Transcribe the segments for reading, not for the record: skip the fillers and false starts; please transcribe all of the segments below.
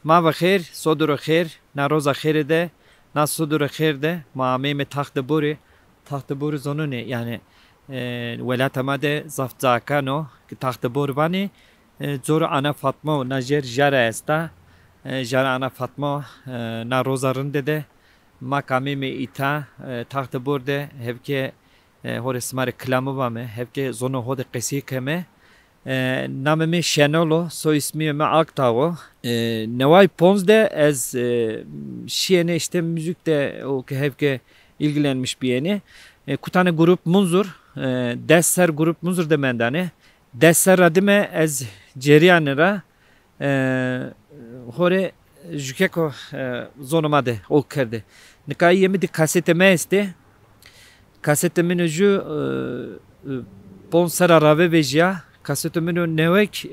ما بخیر صدر خیر نروز خیر ده نه صدر خیر ده ما میم تخت بوری زنونه یعنی ولایت ما ده زفت زاکانو که تخت بور بانی زور آنا فاطمه و نجار جاره است جاره آنا فاطمه نروز رنده ده ما کامیم ایتا تخت بور ده هف که هور اسمار کلامو بامه هف که زنو هود قصی کمه نامم شنولو سو ismi Aktavo. Nevay Ponz'de ez şiyene işte müzikte o ki hep ki ilgilenmiş bir yeni. Kutane grup Munzur, Desser grup Munzur demendane. Desser adime ez Ceriyanera. Hore jükeko zonumade o kerdi. Nikayı yemi di kaseteme este. Kasetemin ucu Ponsera rave vejiya. Kasetemin nevek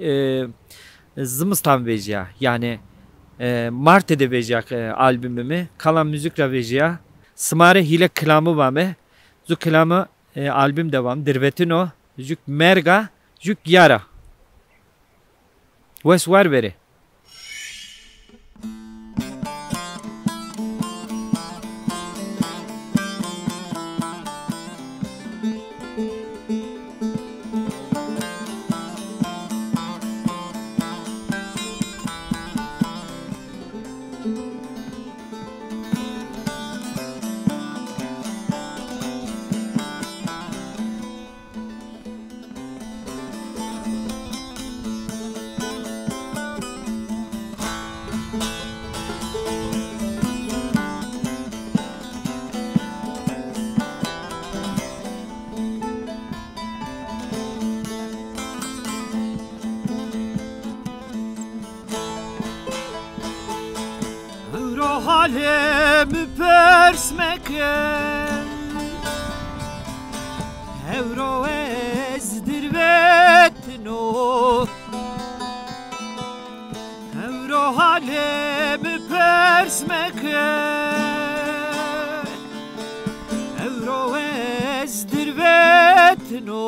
zımıstan vejiya. Yani Mart'ede vejiyak albümümü. Kalan müzikle vejiya. Smare hile kılamı vame. Zu kılamı albüm devam. Dirvetino. Zük merga. Zük yara. Wes var veri. Halemi persmeken Evro ezdirvetno Evro halemi persmeken Evro ezdirvetno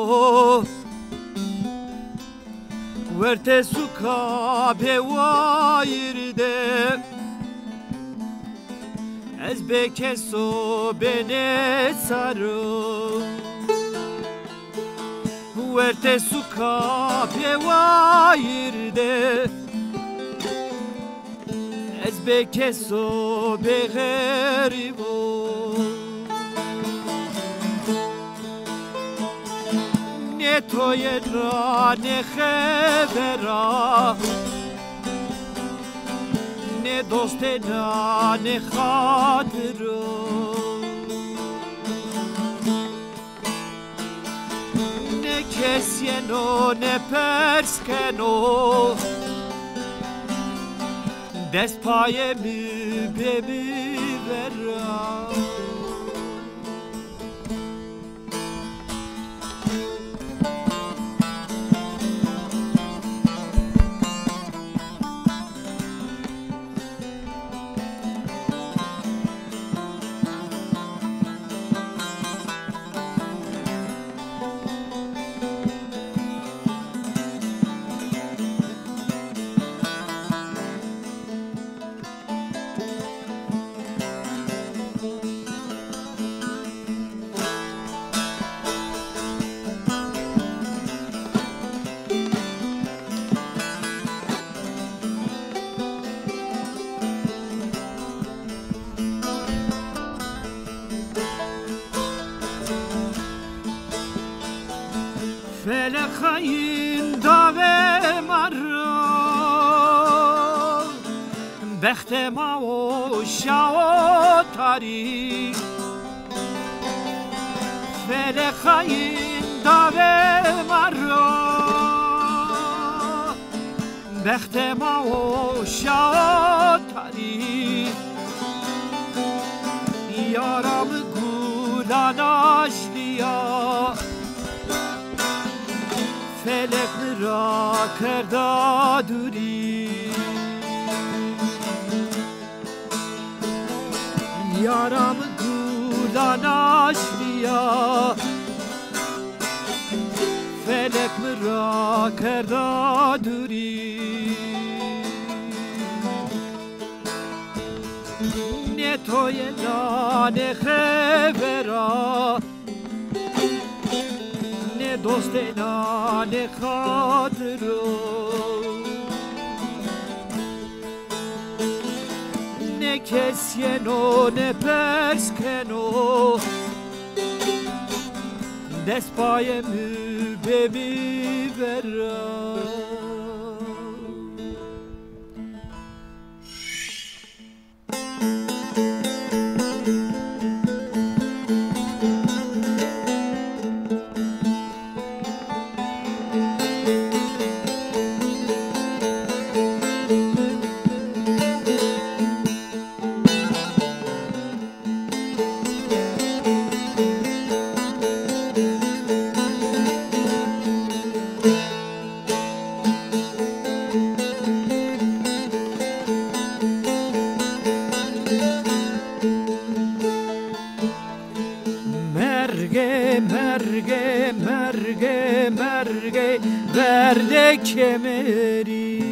Verte suka bewayirde Ez bekeso bene sarı Verte suka pewayirde Ez bekeso begeribo Ne toyera ne khevera Ne dostena ne hatırı Ne kesyeno ne perskeno Despayemi bebi vera Felekayın dave marra Behtema o şao tarih Felekayın dave marra Behtema o şao tarih Yaramı gulan aşliya Felek mira kerda duri Yaram gulan aşliya Felek mira kerda duri توی نان خبرا نه دوست نان خاطرو نه کسی نو نه پسکنو دست پایمو بمیبرم مرگ کمری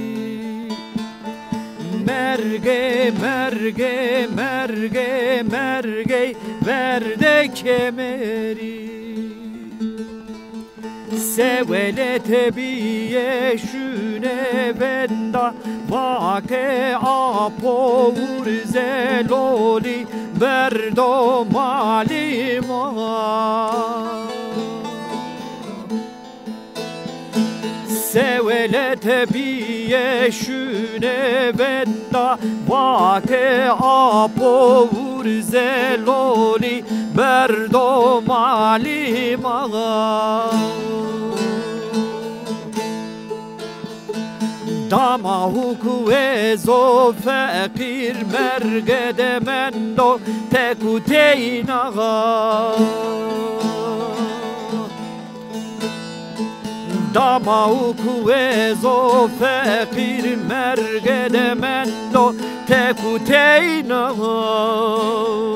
مرگ ورد کمری سوالت بیشونه وندا واقع آپور زلولی بردو مالی ما سوالت بیشونه وندا واقع آپور زلولی بردو مالی ما داما حکوه زو فقیر مرگد من دو تکو تین آغا داما حکوه زو فقیر مرگد من دو تکو تین آغا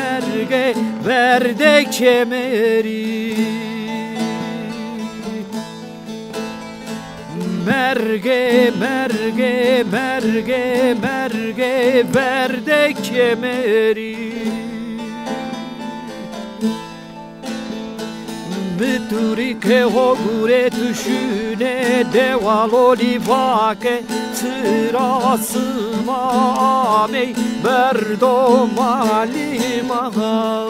مرگ ورد کمری مرگ ورد کمری بطوری که ها گوره توشونه دوالولی واقع تراسم آمی بردو مالی مها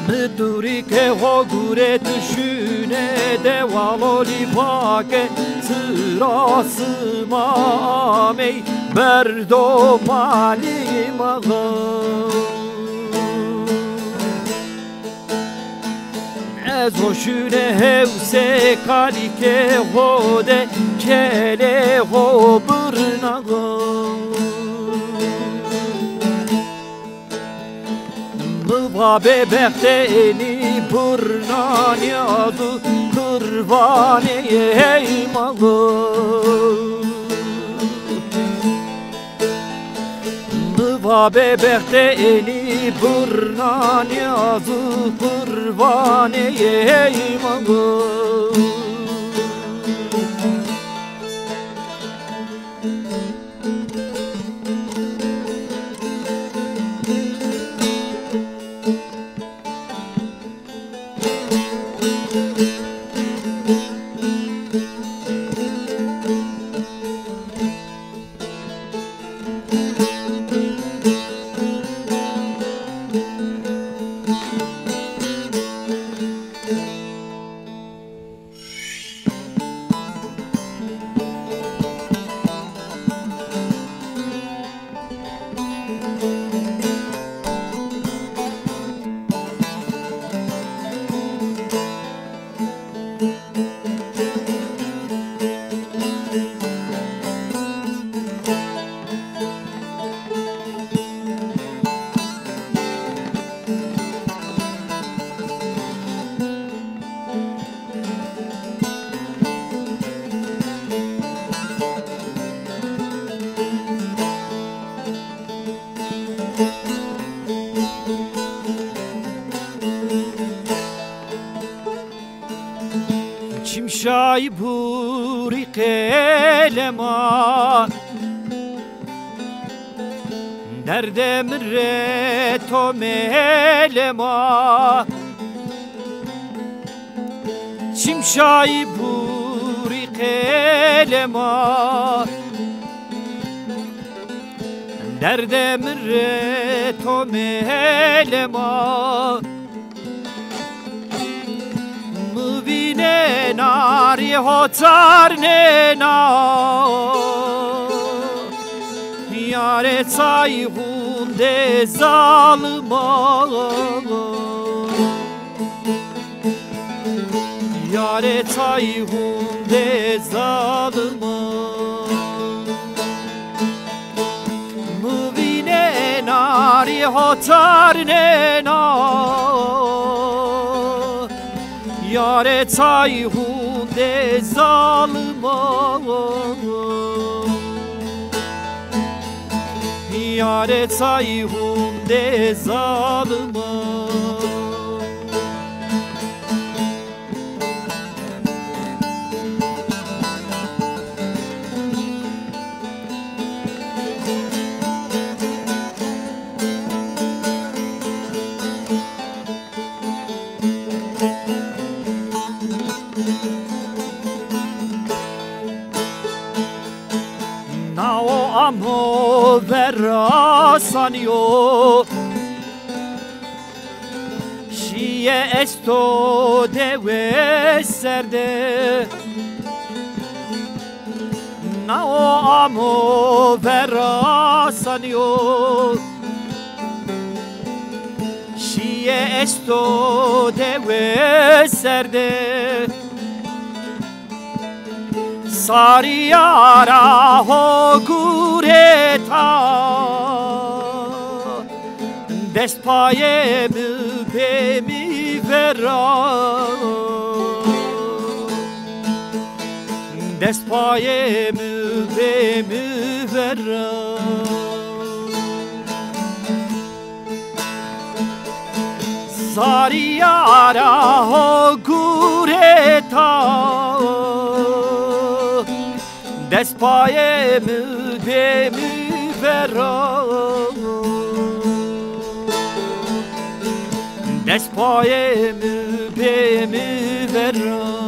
بطوری که ها گوره توشونه دوالولی واقع تراسم آمی بردو مالی مها از وشونه هوسه کاری که خوده کله خو برنگا بابا بختینی برنانی آدو قربانی ای مگو بابا بختینی برنانی آدو قربانی ای مگو شای بوری قلما دردم ره تو ملما چیم شای بوری قلما دردم ره تو ملما مبینه ناری هاتار ننا یاره تای هونده ظالما یاره تای هونده ظالما مبینه ناری هاتار ننا یاره تای هونده ظالما یاره تای هونده ظالما amo verrasanio şiye esto deve serde na o amo verrasanio şiye esto deve serde Sariyara ho gureta Despaye mi be mi vera Despaye mi be mi vera Sariyara ho gureta Despaye mi be mi vera Despaye mi be mi vera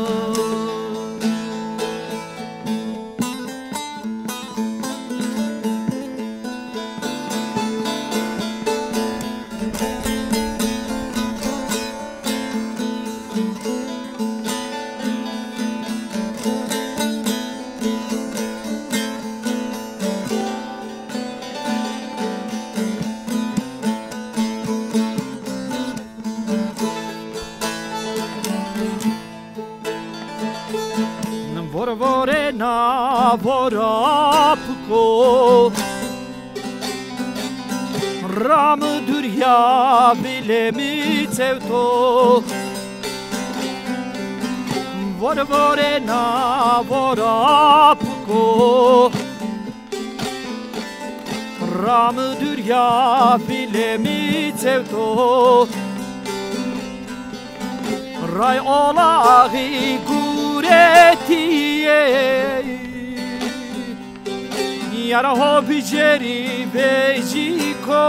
Vorvore na vorapko Ram durya bile mi tevto Vorvore na vorapko Ram durya bile mi tevto Ray olahi guretiye Yara ho biceri bejiko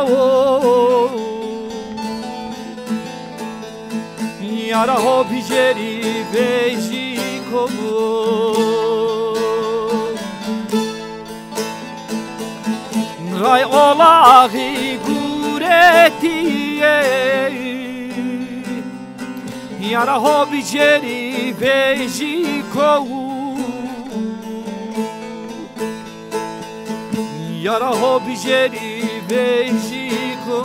Yara ho biceri bejiko Ray olahi guretiye Yara ho biceri bejiko Yara ho biceri bejiko